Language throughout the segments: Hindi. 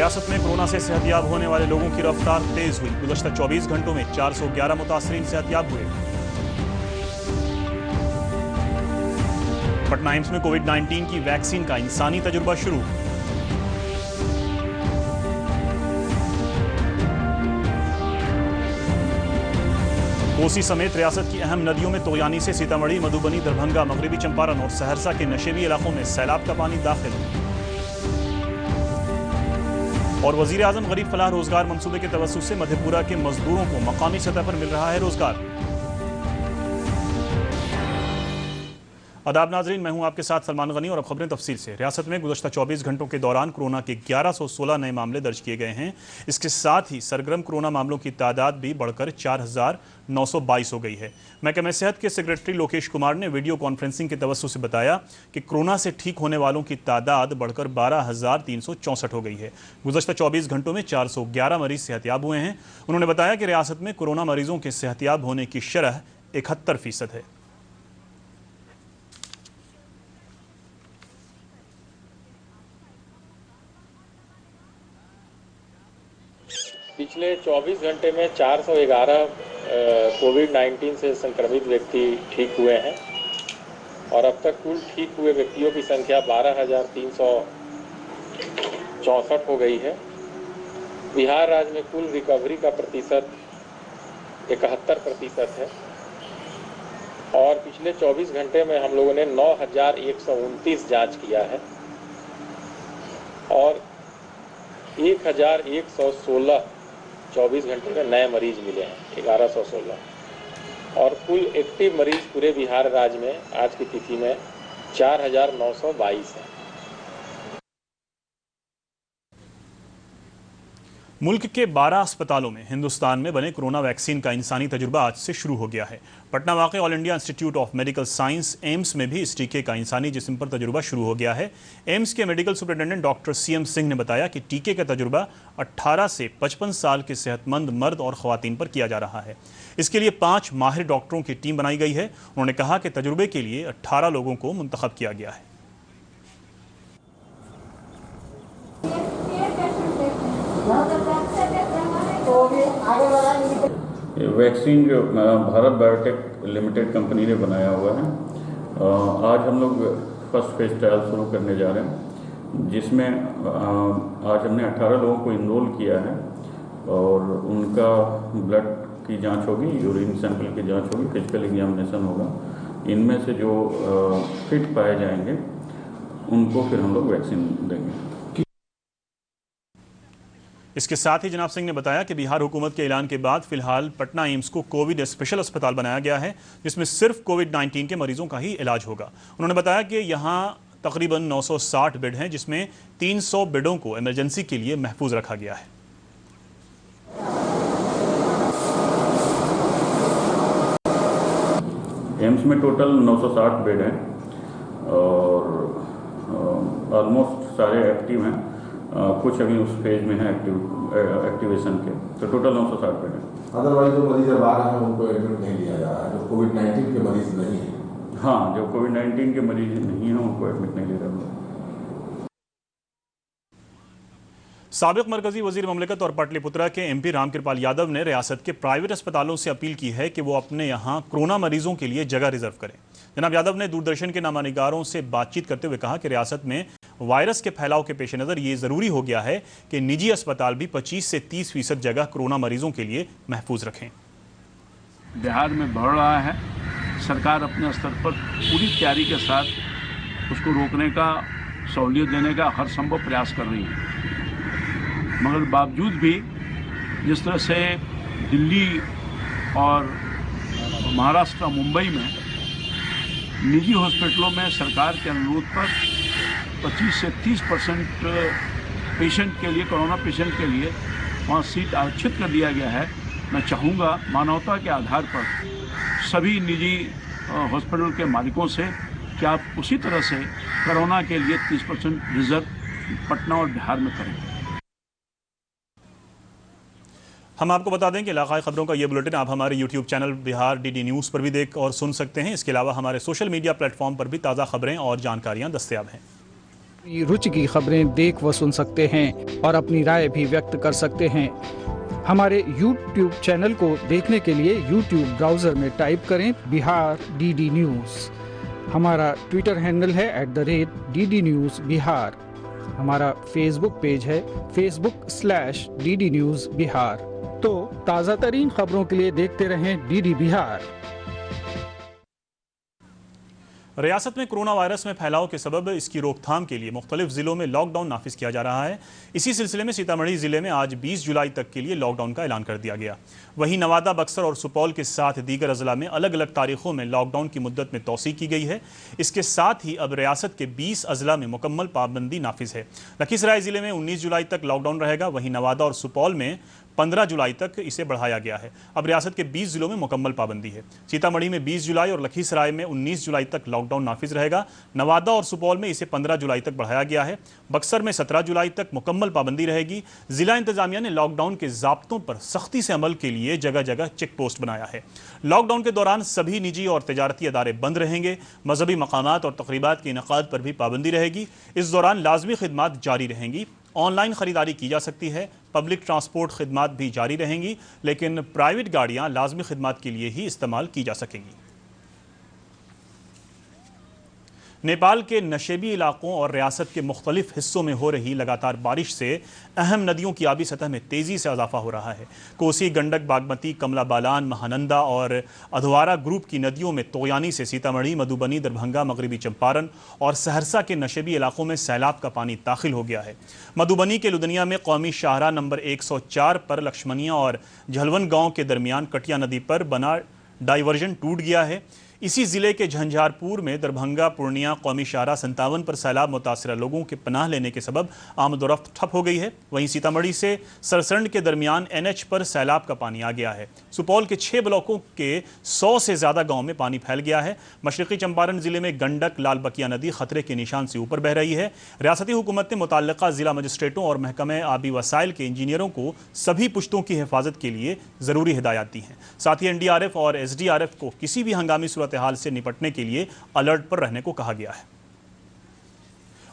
रियासत में कोरोना से सेहतयाब होने वाले लोगों की रफ्तार तेज हुई। गुज़श्ता 24 घंटों में 411 मुतासरीन सेहतयाब हुए। पटना एम्स में कोविड-19 की वैक्सीन का इंसानी तजुर्बा शुरू। कोसी समेत रियासत की अहम नदियों में तोयानी से सीतामढ़ी, मधुबनी, दरभंगा, मगरबी चंपारण और सहरसा के नशेबी इलाकों में सैलाब का पानी दाखिल। और वजीर आजम गरीब फलाह रोजगार मंसूबे के तवस्सुस से मधेपुरा के मजदूरों को मकामी सतह पर मिल रहा है रोजगार। आदाब नाजरीन, मैं हूं आपके साथ सलमान गनी और अब खबरें तफसील से। रियासत में गुज़श्ता 24 घंटों के दौरान कोरोना के 1116 नए मामले दर्ज किए गए हैं। इसके साथ ही सरगर्म कोरोना मामलों की तादाद भी बढ़कर 4922 हो गई है। महकमा सेहत के सेक्रेटरी लोकेश कुमार ने वीडियो कॉन्फ्रेंसिंग के तवस्सुस से बताया कि कोरोना से ठीक होने वालों की तादाद बढ़कर 12,364 हो गई है। गुज़श्ता 24 घंटों में 411 मरीज सेहतयाब हुए हैं। उन्होंने बताया कि रियासत में कोरोना मरीजों के सेहतयाब होने की शरह 71% है। पिछले 24 घंटे में 411 कोविड-19 से संक्रमित व्यक्ति ठीक हुए हैं और अब तक कुल ठीक हुए व्यक्तियों की संख्या 12,364 हो गई है। बिहार राज्य में कुल रिकवरी का प्रतिशत 71% है और पिछले 24 घंटे में हम लोगों ने 9,129 जांच किया है और 1,116 24 घंटे में नए मरीज मिले हैं, 1116 और कुल एक्टिव मरीज पूरे बिहार राज्य में आज की तिथि में 4,922 हैं। मुल्क के 12 अस्पतालों में हिंदुस्तान में बने कोरोना वैक्सीन का इंसानी तजुर्बा आज से शुरू हो गया है। पटना वाक़े all India institute of medical science AIIMS में भी इस टीके का इंसानी जिस्म पर तजुर्बा शुरू हो गया है। एम्स के medical superintendent doctor CM Singh ने बताया कि टीके का तजुर्बा 18 से 55 साल के सेहतमंद मर्द और ख़वातीन पर किया जा रहा है। इसके लिए 5 माहिर डॉक्टरों की टीम बनाई गई है। उन्होंने कहा कि तजुर्बे के लिए 18 लोगों को मुंतखब किया गया है। वैक्सीन जो भारत बायोटेक लिमिटेड कंपनी ने बनाया हुआ है, आज हम लोग फर्स्ट फेज ट्रायल शुरू करने जा रहे हैं, जिसमें आज हमने 18 लोगों को इनरोल किया है और उनका ब्लड की जांच होगी, यूरिन सैंपल की जांच होगी, फिजिकल एग्जामिनेशन होगा। इनमें से जो फिट पाए जाएंगे उनको फिर हम लोग वैक्सीन देंगे। इसके साथ ही जनाब सिंह ने बताया कि बिहार हुकूमत के ऐलान के बाद फिलहाल पटना एम्स को कोविड स्पेशल अस्पताल बनाया गया है, जिसमें सिर्फ कोविड-19 के मरीजों का ही इलाज होगा। उन्होंने बताया कि यहाँ तकरीबन 960 बेड हैं, जिसमें 300 बेडों को इमरजेंसी के लिए महफूज रखा गया है। एम्स में टोटल 960 बेड हैं और ऑलमोस्ट सारे एक्टिव हैं, कुछ अभी उस फेज में है एक्टिवेशन के, तो टोटल 960 बेड है। अदरवाइज जो मरीज अब आ रहे हैं उनको एडमिट नहीं लिया जा रहा है, जो कोविड-19 के मरीज नहीं है। हाँ, जो कोविड-19 के मरीज नहीं हैं उनको एडमिट नहीं ले रहे हैं। साबिक मरकजी वजीर ममलिकत और पाटलिपुत्रा के MP रामकृपाल यादव ने रियासत के प्राइवेट अस्पतालों से अपील की है कि वो अपने यहाँ कोरोना मरीजों के लिए जगह रिजर्व करें। जनाब यादव ने दूरदर्शन के नामानिगारों से बातचीत करते हुए कहा कि रियासत में वायरस के फैलाव के पेश नज़र ये ज़रूरी हो गया है कि निजी अस्पताल भी 25 से 30% जगह कोरोना मरीजों के लिए महफूज रखें। बिहार में बढ़ रहा है, सरकार अपने स्तर पर पूरी तैयारी के साथ उसको रोकने का, सहूलियत देने का हर संभव प्रयास कर रही है, मगर बावजूद भी जिस तरह से दिल्ली और महाराष्ट्र, मुंबई में निजी हॉस्पिटलों में सरकार के अनुरोध पर 25 से 30% पेशेंट के लिए, कोरोना पेशेंट के लिए वहाँ सीट आरक्षित कर दिया गया है। मैं चाहूँगा मानवता के आधार पर सभी निजी हॉस्पिटल के मालिकों से कि आप उसी तरह से कोरोना के लिए 30% रिजर्व पटना और बिहार में करें। हम आपको बता दें कि इलाकाई खबरों का ये बुलेटिन आप हमारे YouTube channel Bihar DD news पर भी देख और सुन सकते हैं। इसके अलावा हमारे सोशल मीडिया प्लेटफॉर्म पर भी ताज़ा खबरें और जानकारियाँ दस्तयाब हैं। रुचि की खबरें देख व सुन सकते हैं और अपनी राय भी व्यक्त कर सकते हैं। हमारे YouTube चैनल को देखने के लिए YouTube ब्राउज़र में टाइप करें बिहार DD न्यूज़। हमारा ट्विटर हैंडल है @DD न्यूज़ बिहार। हमारा फेसबुक पेज है facebook.com/DD न्यूज़ बिहार। तो ताज़ा तरीन खबरों के लिए देखते रहें DD बिहार। रियासत में कोरोना वायरस में फैलाव के सबब इसकी रोकथाम के लिए मुख्तलिफ जिलों में लॉकडाउन नाफिज किया जा रहा है। इसी सिलसिले में सीतामढ़ी जिले में आज 20 जुलाई तक के लिए लॉकडाउन का ऐलान कर दिया गया। वहीं नवादा, बक्सर और सुपौल के साथ दीगर अजला में अलग अलग तारीखों में लॉकडाउन की मुद्दत में तौसी की गई है। इसके साथ ही अब रियासत के 20 अजला में मुकम्मल पाबंदी नाफिज है। लखीसराय जिले में 19 जुलाई तक लॉकडाउन रहेगा। वहीं नवादा और सुपौल में 15 जुलाई तक इसे बढ़ाया गया है। अब रियासत के 20 जिलों में मुकम्मल पाबंदी है। सीतामढ़ी में 20 जुलाई और लखीसराय में 19 जुलाई तक लॉकडाउन नाफिज रहेगा। नवादा और सुपौल में इसे 15 जुलाई तक बढ़ाया गया है। बक्सर में 17 जुलाई तक मुकम्मल पाबंदी रहेगी। जिला इंतजामिया ने लॉकडाउन के ज़ाब्तों पर सख्ती से अमल के लिए जगह जगह चेक पोस्ट बनाया है। लॉकडाउन के दौरान सभी निजी और तजारती अदारे बंद रहेंगे। मजहबी मकामात और तकरीबात के इनेकाद पर भी पाबंदी रहेगी। इस दौरान लाजमी खिदमात जारी रहेंगी। ऑनलाइन खरीदारी की जा सकती है। पब्लिक ट्रांसपोर्ट खिदमात भी जारी रहेंगी, लेकिन प्राइवेट गाड़ियां लाजमी खिदमात के लिए ही इस्तेमाल की जा सकेंगी। नेपाल के नशेबी इलाकों और रियासत के मुख्तलिफ हिस्सों में हो रही लगातार बारिश से अहम नदियों की आबी सतह में तेज़ी से इजाफा हो रहा है। कोसी, गंडक, बागमती, कमला बालान, महानंदा और अधवारा ग्रुप की नदियों में तोयानी से सीतामढ़ी, मधुबनी, दरभंगा, मगरबी चंपारण और सहरसा के नशेबी इलाकों में सैलाब का पानी दाखिल हो गया है। मधुबनी के लुदनिया में कौमी शाहराह नंबर 104 पर लक्ष्मनिया और झलवन गाँव के दरमियान कटिया नदी पर बना डाइवर्जन टूट गया है। इसी जिले के झंझारपुर में दरभंगा पूर्णिया कौमी शाहराह 57 पर सैलाब मुतासरा लोगों के पनाह लेने के सबब आमदोरफ्त ठप हो गई है। वहीं सीतामढ़ी से सरसंड के दरमियान NH पर सैलाब का पानी आ गया है। सुपौल के 6 ब्लॉकों के 100 से ज़्यादा गाँव में पानी फैल गया है। मशरक़ी चंपारण जिले में गंडक, लाल बकिया नदी खतरे के निशान से ऊपर बह रही है। रियासती हुकूमत ने मुतल्लिक़ा ज़िला मजिस्ट्रेटों और महकमे आबी वसाइल के इंजीनियरों को सभी पुश्तों की हिफाजत के लिए ज़रूरी हिदायत दी हैं। साथ ही NDRF और SDRF को किसी भी हंगामी हाल से निपटने के लिए अलर्ट पर रहने को कहा गया है।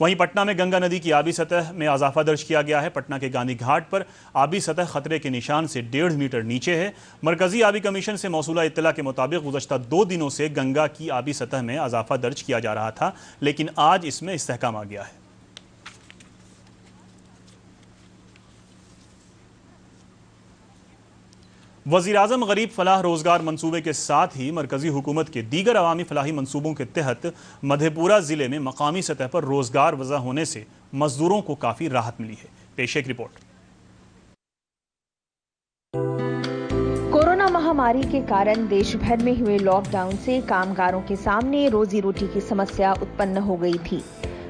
वहीं पटना में गंगा नदी की आबी सतह में इजाफा दर्ज किया गया है। पटना के गांधी घाट पर आबी सतह खतरे के निशान से 1.5 मीटर नीचे है। मरकजी आबी कमीशन से मौसूला इत्तला के मुताबिक गुज़श्ता 2 दिनों से गंगा की आबी सतह में इजाफा दर्ज किया जा रहा था, लेकिन आज इसमें इस्तेहकाम आ गया है। वज़ीर-ए-आज़म गरीब फलाह रोज़गार मंसूबे के साथ ही मरकज़ी हुकूमत के दीगर अवामी फलाही मंसूबों के तहत मधेपुरा ज़िले में मकामी सतह पर रोज़गार वज़ा होने से मज़दूरों को काफ़ी राहत मिली है। पेश एक रिपोर्ट। कोरोना महामारी के कारण देश भर में हुए लॉकडाउन से कामगारों के सामने रोजी रोटी की समस्या उत्पन्न हो गई थी।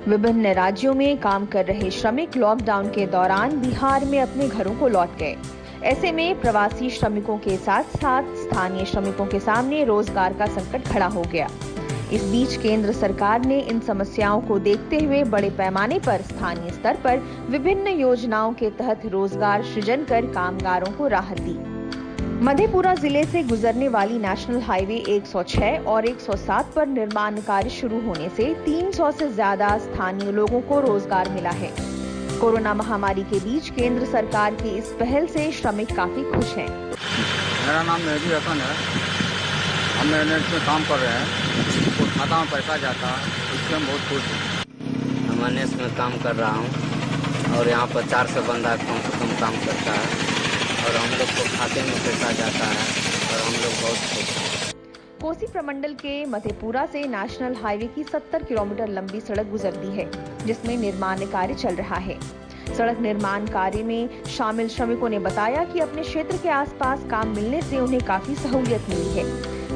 विभिन्न राज्यों में काम कर रहे श्रमिक लॉकडाउन के दौरान बिहार में अपने घरों को लौट गए। ऐसे में प्रवासी श्रमिकों के साथ साथ स्थानीय श्रमिकों के सामने रोजगार का संकट खड़ा हो गया। इस बीच केंद्र सरकार ने इन समस्याओं को देखते हुए बड़े पैमाने पर स्थानीय स्तर पर विभिन्न योजनाओं के तहत रोजगार सृजन कर कामगारों को राहत दी। मधेपुरा जिले से गुजरने वाली नेशनल हाईवे 106 और 107 पर निर्माण कार्य शुरू होने से 300 से ज्यादा स्थानीय लोगों को रोजगार मिला है। कोरोना महामारी के बीच केंद्र सरकार की इस पहल से श्रमिक काफी खुश हैं। मेरा नाम मेहदी हसन है। हम एनएच में काम कर रहे हैं, तो खाता में पैसा जाता है, इससे हम बहुत खुश हैं। हम एनएच में काम कर रहा हूँ और यहाँ पर 400 बंदा कम से कम काम करता है और हम लोग को खाते में पैसा जाता है और हम लोग बहुत खुश हैं। कोसी प्रमंडल के मधेपुरा से नेशनल हाईवे की 70 किलोमीटर लंबी सड़क गुजरती है, जिसमें निर्माण कार्य चल रहा है। सड़क निर्माण कार्य में शामिल श्रमिकों ने बताया कि अपने क्षेत्र के आसपास काम मिलने से उन्हें काफी सहूलियत मिली है।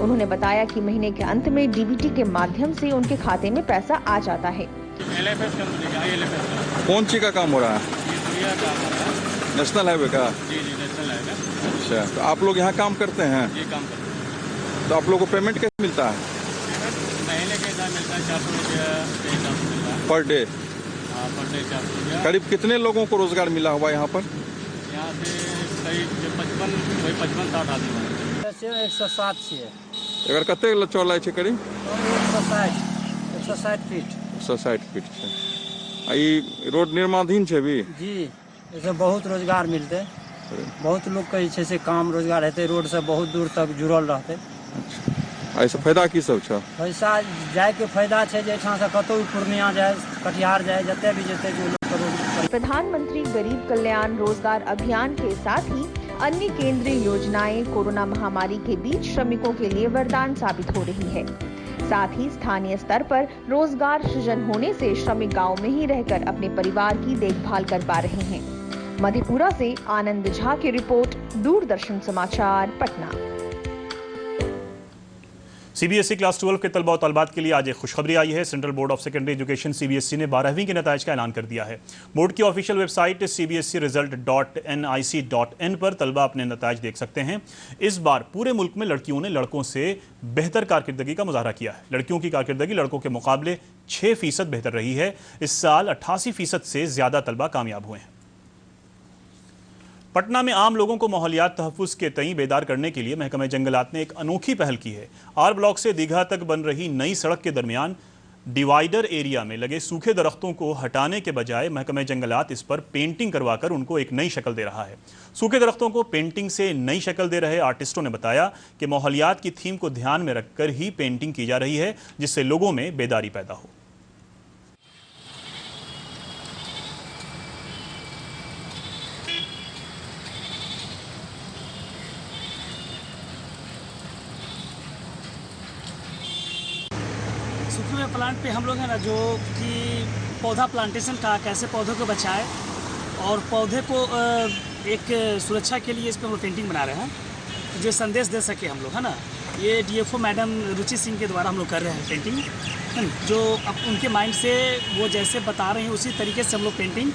उन्होंने बताया कि महीने के अंत में डीबीटी के माध्यम से उनके खाते में पैसा आ जाता है। कौन सी का काम हो रहा है? नेशनल हाईवे का? जी नेशनल हाईवे। अच्छा, तो आप लोग यहाँ काम करते हैं? जी काम करते हैं। तो आप लोग को पेमेंट कैसे मिलता है? महीने के हिसाब मिलता है, 400 रुपया के हिसाब से मिलता है। Per day? हाँ, पर डे 400 रुपया। करीब कितने लोगों को रोजगार मिला हुआ यहाँ पर? यहाँ से करीब 55-60 आदमी हैं। 107 છે। एकर कते चौड़ाई है करीब? 160 फीट। 160 फीट છે। ई रोड निर्माणाधीन है भी जी, इससे बहुत रोजगार मिलते, बहुत लोग के जे से काम रोजगार हेतै, रोड से बहुत दूर तक जुड़ल रहते। ऐसे फायदा की सब छ? पैसा जाए के फायदा है, जैठां से कतौ पूर्णिया जाए, कटिहार जाए, जते भी जते जो लोग करो। प्रधानमंत्री गरीब कल्याण रोजगार अभियान के साथ ही अन्य केंद्रीय योजनाएं कोरोना महामारी के बीच श्रमिकों के लिए वरदान साबित हो रही है। साथ ही स्थानीय स्तर पर रोजगार सृजन होने से श्रमिक गांव में ही रहकर अपने परिवार की देखभाल कर पा रहे हैं। मधेपुरा से आनंद झा की रिपोर्ट, दूरदर्शन समाचार, पटना। सीबीएसई क्लास 12 के तलबा और तलबात के लिए आज एक खुशखबरी आई है। Central board of secondary education CBSE ने 12वीं के नताइज का ऐलान कर दिया है। बोर्ड की ऑफिशियल वेबसाइट cbscresult.nic.in पर तलबा अपने नताइज देख सकते हैं। इस बार पूरे मुल्क में लड़कियों ने लड़कों से बेहतर कारकर्दगी का मुजाहरा किया है। लड़कियों की कारकर्दगी लड़कों के मुकाबले 6% बेहतर रही है। इस साल 88% से ज्यादा तलबा कामयाब हुए हैं। पटना में आम लोगों को माहौलियात तहफ़्फ़ुज़ के तई बेदार करने के लिए महकमे जंगलात ने एक अनोखी पहल की है। आर ब्लॉक से दीघा तक बन रही नई सड़क के दरमियान डिवाइडर एरिया में लगे सूखे दरख्तों को हटाने के बजाय महकमे जंगलात इस पर पेंटिंग करवाकर उनको एक नई शक्ल दे रहा है। सूखे दरख्तों को पेंटिंग से नई शक्ल दे रहे आर्टिस्टों ने बताया कि माहौलियात की थीम को ध्यान में रखकर ही पेंटिंग की जा रही है, जिससे लोगों में बेदारी पैदा हो। सूखे प्लांट पे हम लोग है ना, जो कि पौधा प्लांटेशन का कैसे पौधों को बचाए और पौधे को एक सुरक्षा के लिए इस पर हम लोग पेंटिंग बना रहे हैं, जो संदेश दे सके हम लोग, है ना। ये डीएफओ मैडम रुचि सिंह के द्वारा हम लोग कर रहे हैं पेंटिंग, जो अब उनके माइंड से वो जैसे बता रहे हैं उसी तरीके से हम लोग पेंटिंग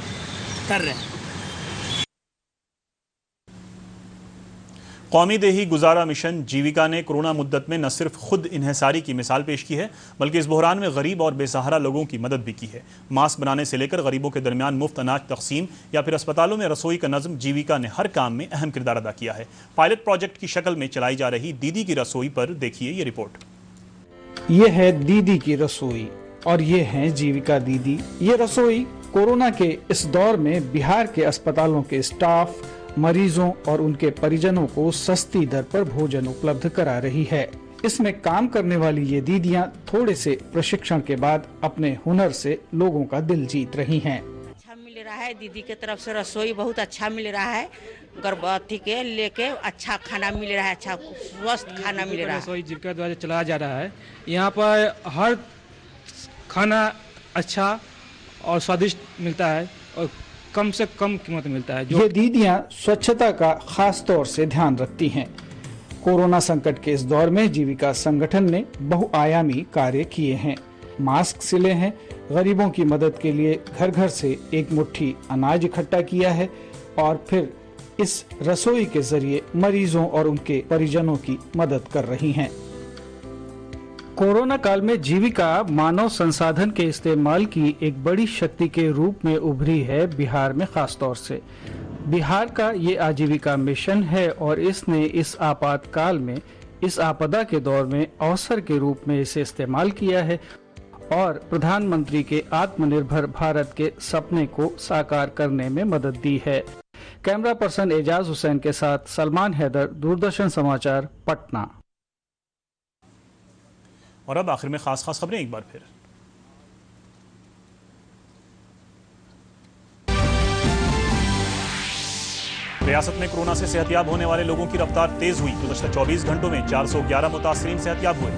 कर रहे हैं। कौमी देही गुजारा मिशन जीविका ने कोरोना मुद्दत में न सिर्फ खुद इन्हिसारी की मिसाल पेश की है, बल्कि इस बहरान में गरीब और बेसहारा लोगों की मदद भी की है। मास्क बनाने से लेकर गरीबों के दरमियान मुफ्त अनाज तकसीम या फिर अस्पतालों में रसोई का नज़म, जीविका ने हर काम में अहम किरदार अदा किया है। पायलट प्रोजेक्ट की शक्ल में चलाई जा रही दीदी की रसोई पर देखिए ये रिपोर्ट। ये है दीदी की रसोई और ये है जीविका दीदी। ये रसोई कोरोना के इस दौर में बिहार के अस्पतालों के स्टाफ, मरीजों और उनके परिजनों को सस्ती दर पर भोजन उपलब्ध करा रही है। इसमें काम करने वाली ये दीदियां थोड़े से प्रशिक्षण के बाद अपने हुनर से लोगों का दिल जीत रही हैं। अच्छा मिल रहा है, दीदी के तरफ से रसोई बहुत अच्छा मिल रहा है। गर्भवती के लेके अच्छा खाना मिल रहा है, अच्छा स्वस्थ खाना मिल रहा है। रसोई जीविका द्वारा चलाया जा रहा है। यहाँ पर हर खाना अच्छा और स्वादिष्ट मिलता है और कम से कम कीमत में मिलता है। ये दीदियां स्वच्छता का खास तौर से ध्यान रखती हैं। कोरोना संकट के इस दौर में जीविका संगठन ने बहुआयामी कार्य किए हैं। मास्क सिले हैं, गरीबों की मदद के लिए घर घर से एक मुट्ठी अनाज इकट्ठा किया है और फिर इस रसोई के जरिए मरीजों और उनके परिजनों की मदद कर रही हैं। कोरोना काल में जीविका मानव संसाधन के इस्तेमाल की एक बड़ी शक्ति के रूप में उभरी है बिहार में खास तौर से। बिहार का ये आजीविका मिशन है और इसने इस आपातकाल में, इस आपदा के दौर में अवसर के रूप में इसे इस्तेमाल किया है और प्रधानमंत्री के आत्मनिर्भर भारत के सपने को साकार करने में मदद दी है। कैमरा पर्सन एजाज हुसैन के साथ सलमान हैदर, दूरदर्शन समाचार, पटना। और अब आखिर में खास खबरें एक बार फिर। रियासत में कोरोना से सेहतयाब होने वाले लोगों की रफ्तार तेज हुई। गुज़श्ता 24 घंटों में 411 मुतासरीन सेहतयाब हुए।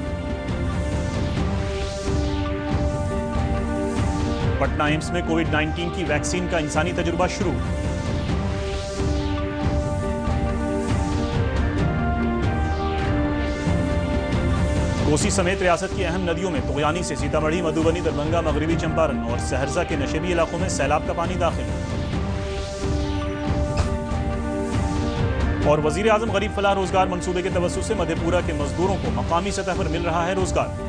पटना एम्स में कोविड-19 की वैक्सीन का इंसानी तजुर्बा शुरू। कोसी समेत रियासत की अहम नदियों में तुगयानी से सीतामढ़ी, मधुबनी, दरभंगा, मगरबी चंपारण और सहरसा के नशेबी इलाकों में सैलाब का पानी दाखिल। और वजीर आजम गरीब फलाह रोजगार मंसूबे के तवस्सुस से मधेपुरा के मजदूरों को मकामी सतह पर मिल रहा है रोजगार।